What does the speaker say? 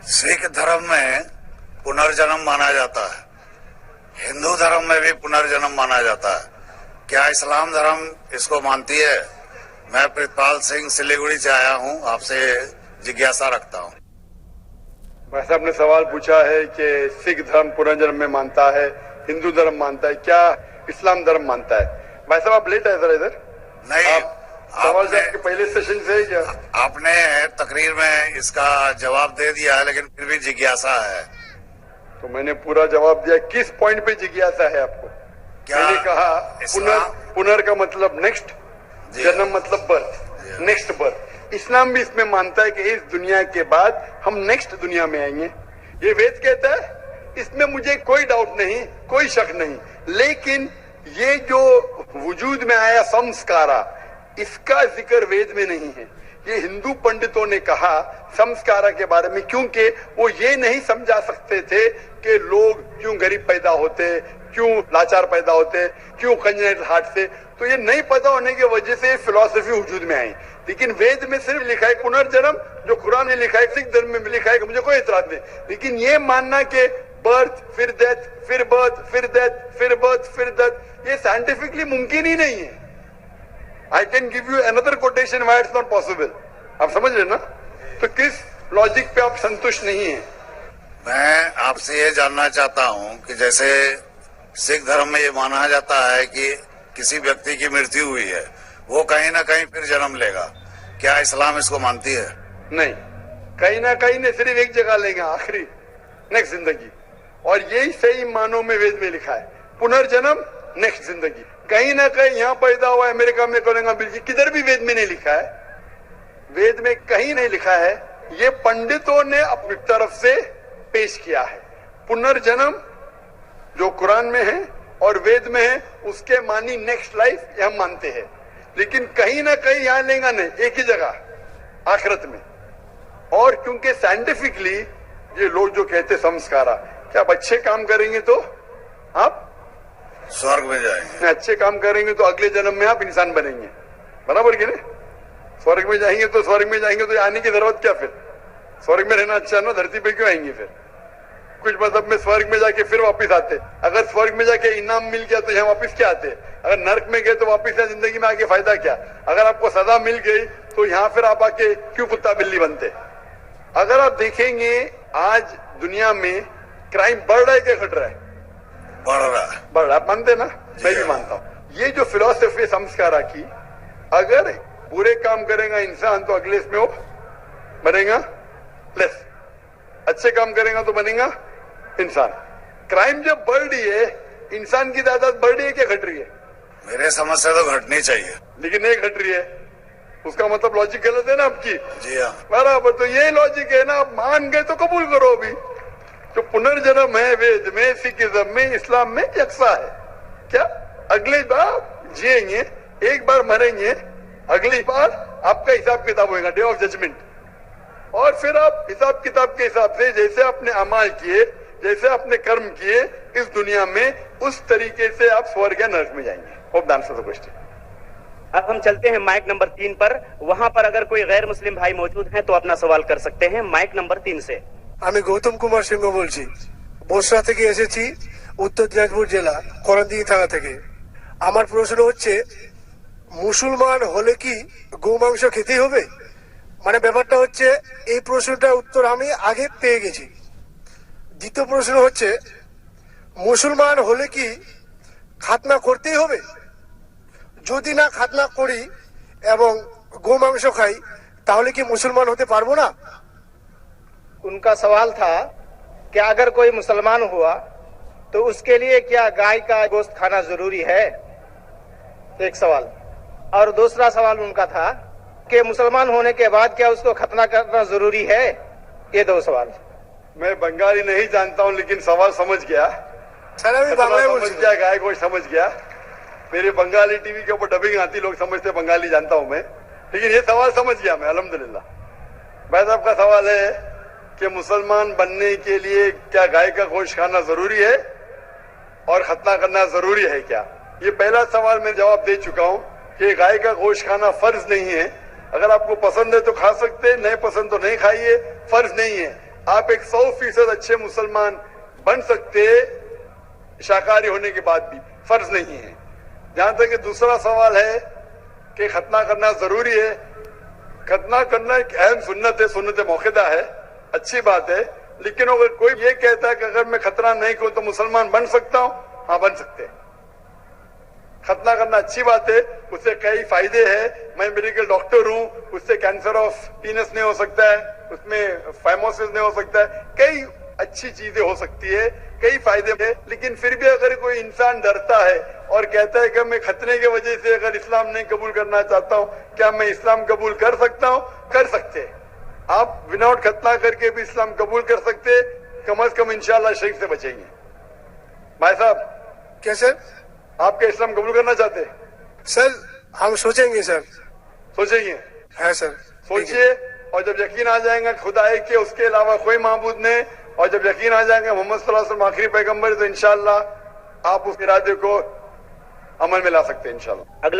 सिख धर्म में पुनर्जन्म माना जाता है, हिंदू धर्म में भी पुनर्जन्म माना जाता है। क्या इस्लाम धर्म इसको मानती है? मैं प्रितपाल सिंह सिलीगुड़ी से आया हूं, आपसे जिज्ञासा रखता हूं। भाई साहब ने सवाल पूछा है कि सिख धर्म पुनर्जन्म में मानता है, हिंदू धर्म मानता है, क्या इस्लाम धर्म मानता है? भाई साहब आप लेट आए सर इधर? नहीं, सवाल आपके पहले सेशन से है क्या? आपने तकरीर में इसका जवाब दे दिया है, लेकिन फिर भी जिज्ञासा है। तो मैंने पूरा जवाब दिया। किस पॉइंट पे जिज्ञासा है आपको? क्या मैंने कहा पुनर का मतलब नेक्स्ट, जन्म मतलब बर्थ, नेक्स्ट बर्थ। इस्लाम भी इसमें मानता है कि इस दुनिया के बाद हम नेक्स्ट दुनिया में आएंगे। ये वेद कहता है, इसमें मुझे कोई डाउट नहीं, कोई शक नहीं। लेकिन ये जो वजूद में आया संस्कारा, इसका जिक्र वेद में नहीं है। ये हिंदू पंडितों ने कहा संस्कारा के बारे में, क्योंकि वो ये नहीं समझा सकते थे कि लोग क्यों गरीब पैदा होते, क्यों लाचार पैदा होते, क्यों कंजेनिटल हार्ट से। तो ये नहीं पता होने की वजह से फिलॉसफी वजूद में आई। लेकिन वेद में सिर्फ लिखा है पुनर्जन्म, जो कुरान में लिखा है, सिख धर्म में भी लिखा है, मुझे कोई एतराज नहीं। लेकिन ये मानना कि बर्थ फिर डेथ, फिर बर्थ फिर डेथ, फिर बर्थ फिर डेथ, ये साइंटिफिकली मुमकिन ही नहीं है। I can give you another quotation why it's not possible. आप समझ रहे ना? तो किस लॉजिक पे आप संतुष्ट नहीं है? मैं आपसे ये जानना चाहता हूं कि जैसे सिख धर्म में ये माना जाता है कि किसी व्यक्ति की मृत्यु हुई है, वो कहीं ना कहीं फिर जन्म लेगा। क्या इस्लाम इसको मानती है? नहीं, कहीं ना कहीं ने सिर्फ एक जगह लेंगे, आखिरी नेक्स्ट जिंदगी। और यही सही मानों में वेद में लिखा है, पुनर्जन्म नेक्स्ट जिंदगी। कहीं ना कहीं यहाँ पैदा हुआ, अमेरिका में करेंगे, बिल्कुल किधर भी वेद में नहीं लिखा है। वेद में कहीं नहीं लिखा है। ये पंडितों ने अपनी तरफ से पेश किया है। पुनर्जन्म जो कुरान में है और वेद में है, उसके मानी नेक्स्ट लाइफ, ये हम मानते हैं। लेकिन कहीं ना कहीं यहाँ लेगा नहीं, एक ही जगह आखिरत में। और क्योंकि साइंटिफिकली ये लोग जो कहते संस्कारा, क्या आप अच्छे काम करेंगे तो आप स्वर्ग में जाएंगे, अच्छे काम करेंगे तो अगले जन्म में आप इंसान बनेंगे, बराबर की नहीं? स्वर्ग में जाएंगे तो स्वर्ग में जाएंगे तो आने की जरूरत क्या? फिर स्वर्ग में रहना अच्छा ना, धरती पे क्यों आएंगे? फिर कुछ मतलब में स्वर्ग में जाके फिर वापस आते। अगर स्वर्ग में जाके इनाम मिल गया तो यहाँ वापस क्या आते? अगर नरक में गए तो वापस यहाँ जिंदगी में आके फायदा क्या? अगर आपको सजा मिल गई तो यहाँ फिर आप आके क्यों कुत्ता बिल्ली बनते? अगर आप देखेंगे आज दुनिया में क्राइम बढ़ रहा है क्या घट रहा है? बढ़ रहा है। बढ़ रहा, आप मानते ना? मैं भी मानता हूँ। ये जो फिलोसफी संस्कारा की, अगर बुरे काम करेगा इंसान तो अगले इसमें वो बनेगा लेस, अच्छे काम करेगा तो बनेगा इंसान। क्राइम जब बढ़ रही है, इंसान की तादाद बढ़ रही है क्या घट रही है? मेरे समझ से तो घटनी चाहिए, लेकिन नहीं घट रही है। उसका मतलब लॉजिक गलत है ना आपकी? जी हाँ, बराबर। तो यही लॉजिक है ना, आप मान गए तो कबूल करो। अभी जो पुनर्जन्म है वेद में, सिखिज्म में, इस्लाम में यकसा है। क्या अगली बार जिएंगे, एक बार मरेंगे, अगली बार आपका हिसाब किताब होगा, डे ऑफ जजमेंट। और फिर आप हिसाब किताब के हिसाब से जैसे आपने अमाल किए, जैसे आपने कर्म किए इस दुनिया में, उस तरीके से आप स्वर्ग या नरक में जाएंगे। Hope the answer the question. अब हम चलते हैं माइक नंबर 3 पर। वहां पर अगर कोई गैर मुस्लिम भाई मौजूद हैं तो अपना सवाल कर सकते हैं। माइक नंबर 3 से। আমি গৌতম কুমার সিংহ বলছি, বসরা থেকে এসেছি, উত্তর দিনাজপুর জেলা করণদিঘি থানা থেকে। আমার প্রশ্ন হচ্ছে, মুসলমান হলে কি গোমাংস খেতেই হবে? মানে ব্যাপারটা হচ্ছে, এই প্রশ্নটার উত্তর আমি আগে পেয়ে গেছি। দ্বিতীয় প্রশ্ন হচ্ছে, মুসলমান হলে কি খাতনা করতেই হবে? যদি না খাতনা করি এবং গোমাংস খাই, তাহলে কি মুসলমান হতে পারবো না? उनका सवाल था कि अगर कोई मुसलमान हुआ तो उसके लिए क्या गाय का गोश्त खाना जरूरी है? एक सवाल। और दूसरा सवाल उनका था कि मुसलमान होने के बाद क्या उसको खतना करना जरूरी है? ये दो सवाल। मैं बंगाली नहीं जानता हूँ, लेकिन सवाल समझ गया। समझ गया, गाय को समझ गया। मेरे बंगाली टीवी के ऊपर डबिंग आती, लोग समझते बंगाली जानता हूँ मैं, लेकिन ये सवाल समझ गया मैं, अल्हम्दुलिल्लाह। भाई साहब का सवाल है कि मुसलमान बनने के लिए क्या गाय का गोश्त खाना जरूरी है और खतना करना जरूरी है क्या? ये पहला सवाल मैं जवाब दे चुका हूँ कि गाय का गोश्त खाना फर्ज नहीं है। अगर आपको पसंद है तो खा सकते हैं, नहीं पसंद तो नहीं खाइए, फर्ज नहीं है। आप एक 100% अच्छे मुसलमान बन सकते शाकाहारी होने के बाद भी, फर्ज नहीं है। जहां तक कि दूसरा सवाल है कि खतना करना जरूरी है, खतना करना एक अहम सुन्नत है, सुन्नत मौक़िदा है, अच्छी बात है। लेकिन अगर कोई ये कहता है कि अगर मैं खतना नहीं करूं तो मुसलमान बन सकता हूं, हाँ बन सकते हैं। खतना करना अच्छी बात है, उससे कई फायदे हैं। मैं मेडिकल डॉक्टर हूं, उससे कैंसर ऑफ पीनस नहीं हो सकता है, उसमें फाइमोसिस नहीं हो सकता है, कई अच्छी चीजें हो सकती है, कई फायदे हैं। लेकिन फिर भी अगर कोई इंसान डरता है और कहता है कि मैं खतने की वजह से अगर इस्लाम नहीं कबूल करना चाहता हूं, क्या मैं इस्लाम कबूल कर सकता हूं? कर सकते हैं। आप विदाउट खतना करके भी इस्लाम कबूल कर सकते हैं, कम अज कम इंशाल्लाह शिर्क से बचेंगे। भाई साहब, क्या सर? आप क्या इस्लाम कबूल करना चाहते हैं? सर हम सोचेंगे सर। सोचेंगे? है सर। सोचिए, और जब यकीन आ जाएगा खुदा है कि उसके अलावा कोई माबूद नहीं, और जब यकीन आ जाएगा मोहम्मद सल्लल्लाहु अलैहि वसल्लम आखिरी पैगंबर, तो इंशाल्लाह आप उस इरादे को अमल में ला सकते हैं इंशाल्लाह। अगला